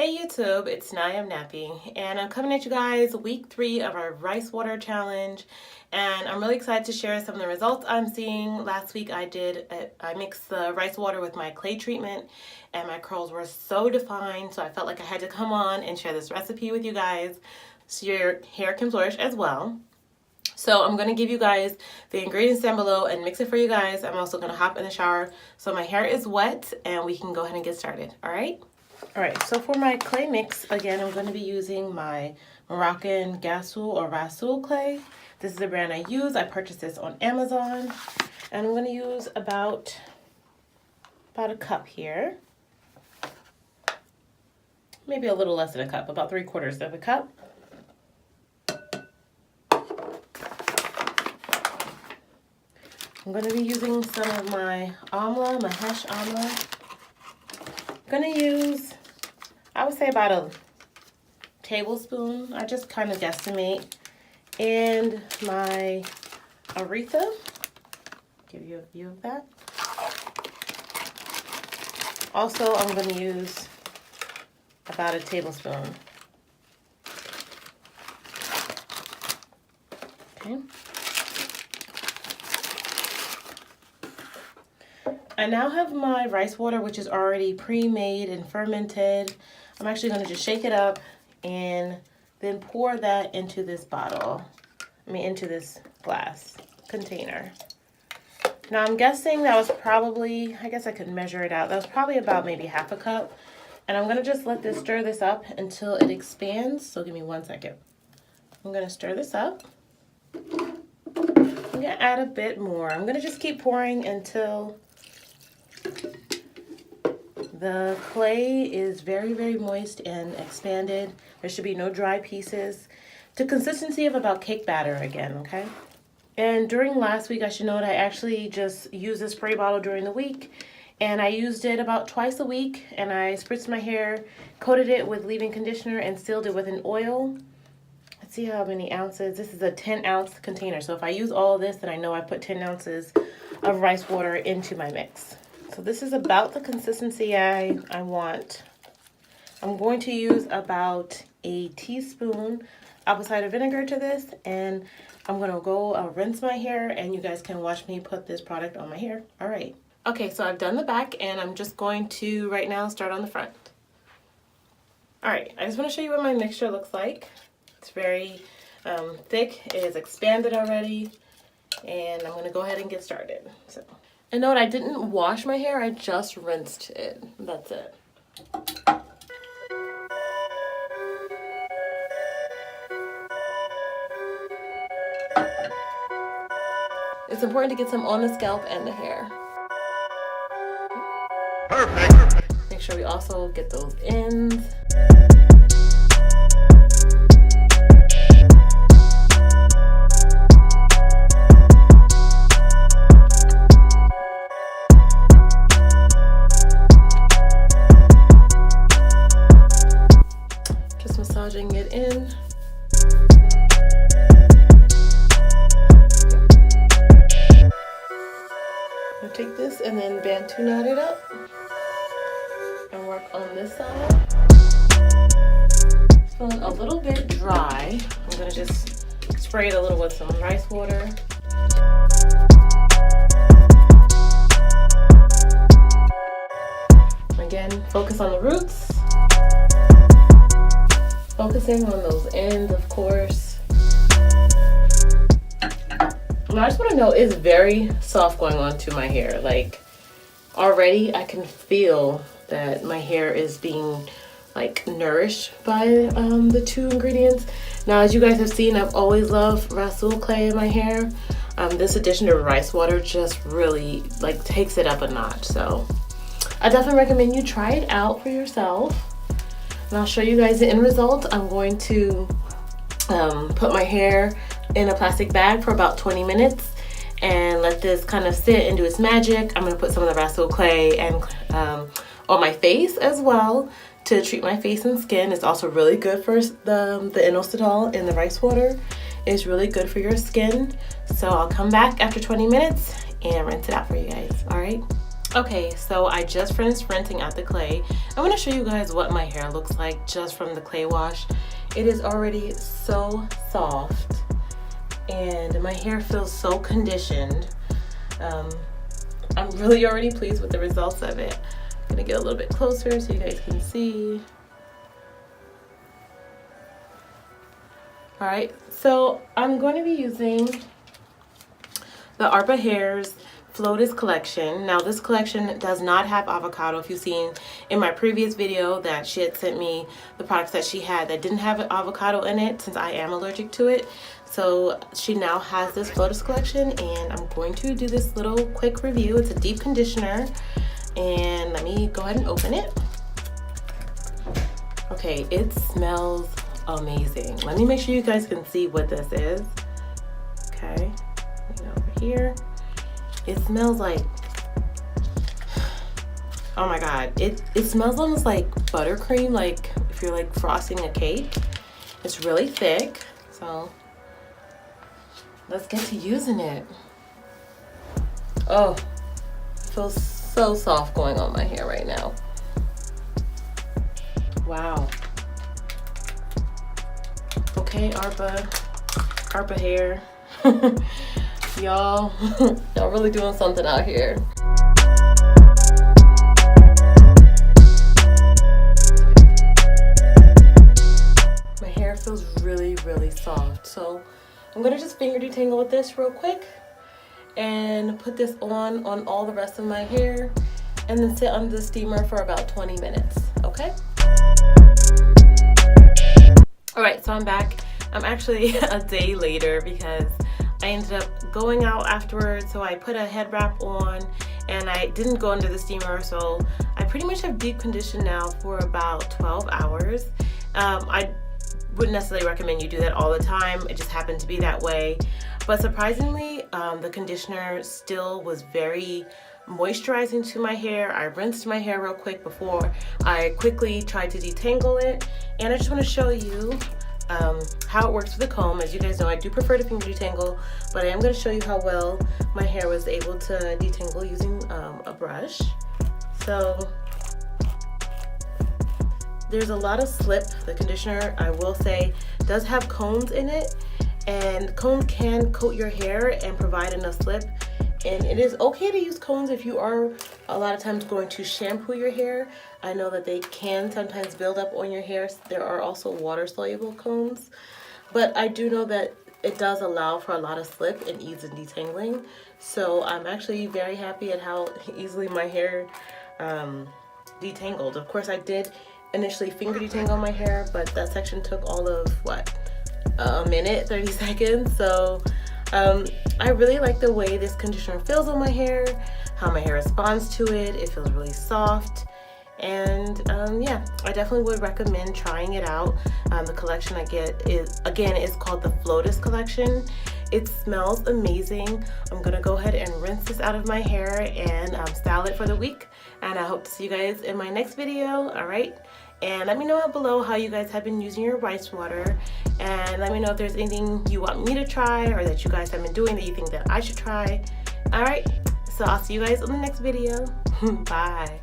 Hey YouTube, it's NowIAmNappy, and I'm coming at you guys week 3 of our rice water challenge, and I'm really excited to share some of the results I'm seeing. Last week I mixed the rice water with my clay treatment, and my curls were so defined, so I felt like I had to come on and share this recipe with you guys so your hair can flourish as well. So I'm going to give you guys the ingredients down below and mix it for you guys. I'm also going to hop in the shower so my hair is wet and we can go ahead and get started. Alright, so for my clay mix, again, I'm going to be using my Moroccan Rhassoul or Rhassoul clay. This is the brand I use. I purchased this on Amazon. And I'm going to use about a cup here. Maybe a little less than a cup, about 3/4 of a cup. I'm going to be using some of my amla, my hash amla. I'm going to use, I would say, about a tablespoon. I just kind of guesstimate. And my aretha. Give you a view of that. Also, I'm going to use about a tablespoon. Okay. I now have my rice water, which is already pre-made and fermented. I'm actually going to just shake it up and then pour that into this into this glass container. Now I'm guessing that was probably, I guess I could measure it out. That was probably about maybe half a cup. And I'm going to just stir this up until it expands. So give me 1 second. I'm going to stir this up. I'm going to add a bit more. I'm going to just keep pouring until the clay is very, very moist and expanded. There should be no dry pieces. To consistency of about cake batter again, okay? And during last week, I should note, I actually just used a spray bottle during the week, and I used it about twice a week, and I spritzed my hair, coated it with leave-in conditioner, and sealed it with an oil. Let's see how many ounces. This is a 10-ounce container, so if I use all of this, then I know I put 10 ounces of rice water into my mix. So this is about the consistency I want. I'm going to use about a teaspoon apple cider vinegar to this, and I'm going to go rinse my hair, and you guys can watch me put this product on my hair. All right. Okay, so I've done the back, and I'm just going to right now start on the front. All right, I just want to show you what my mixture looks like. It's very thick. It is expanded already, and I'm going to go ahead and get started. And note, I didn't wash my hair, I just rinsed it. That's it. It's important to get some on the scalp and the hair. Perfect. Make sure we also get those ends. Massaging it in. I'll take this and then bentonite it up and work on this side. It's feeling a little bit dry. I'm going to just spray it a little with some rice water. Again, focus on the roots. Focusing on those ends, of course. And I just want to know, it's very soft going on to my hair. Like, already I can feel that my hair is being like nourished by the 2 ingredients. Now, as you guys have seen, I've always loved Rhassoul clay in my hair. This addition to rice water just really like takes it up a notch. So I definitely recommend you try it out for yourself. And I'll show you guys the end result. I'm going to put my hair in a plastic bag for about 20 minutes and let this kind of sit and do its magic. I'm going to put some of the Rhassoul clay and on my face as well to treat my face and skin. It's also really good for the inositol in the rice water. It's really good for your skin. So I'll come back after 20 minutes and rinse it out for you guys. All right. Okay, so I just finished rinsing out the clay. I'm going to show you guys what my hair looks like just from the clay wash. It is already so soft and my hair feels so conditioned. I'm really already pleased with the results of it. I'm going to get a little bit closer so you guys can see. Alright, so I'm going to be using the ARPA Hairs Floatus collection. Now this collection does not have avocado. If you've seen in my previous video that she had sent me the products that she had that didn't have avocado in it, since I am allergic to it. So she now has this Floatus collection and I'm going to do this little quick review. It's a deep conditioner and let me go ahead and open it. Okay, it smells amazing. Let me make sure you guys can see what this is. Okay, over here. It smells like, oh my god, it smells almost like buttercream, like if you're like frosting a cake. It's really thick, so let's get to using it. Oh, it feels so soft going on my hair right now. Wow. Okay, ARPA hair. Y'all really doing something out here. My hair feels really, really soft. So I'm gonna just finger detangle with this real quick and put this on all the rest of my hair and then sit under the steamer for about 20 minutes, okay? All right, so I'm back. I'm actually a day later because I ended up going out afterwards, so I put a head wrap on and I didn't go under the steamer, so I pretty much have deep condition now for about 12 hours. I wouldn't necessarily recommend you do that all the time. It just happened to be that way. But surprisingly, the conditioner still was very moisturizing to my hair. I rinsed my hair real quick before I quickly tried to detangle it. And I just want to show you how it works with the comb. As you guys know, I do prefer to finger detangle, but I am going to show you how well my hair was able to detangle using a brush. So there's a lot of slip. The conditioner, I will say, does have cones in it, and cones can coat your hair and provide enough slip. And it is okay to use cones if you are a lot of times going to shampoo your hair. I know that they can sometimes build up on your hair. There are also water soluble cones, but I do know that it does allow for a lot of slip and ease in detangling. So I'm actually very happy at how easily my hair detangled. Of course, I did initially finger detangle my hair, but that section took all of what, a minute, 30 seconds. So I really like the way this conditioner feels on my hair, how my hair responds to it. It feels really soft. And yeah, I definitely would recommend trying it out. The collection I get is called the Floatus collection. It smells amazing. I'm gonna go ahead and rinse this out of my hair and style it for the week. And I hope to see you guys in my next video. All right. And let me know below how you guys have been using your rice water. And let me know if there's anything you want me to try or that you guys have been doing that you think that I should try. All right. So I'll see you guys on the next video. Bye.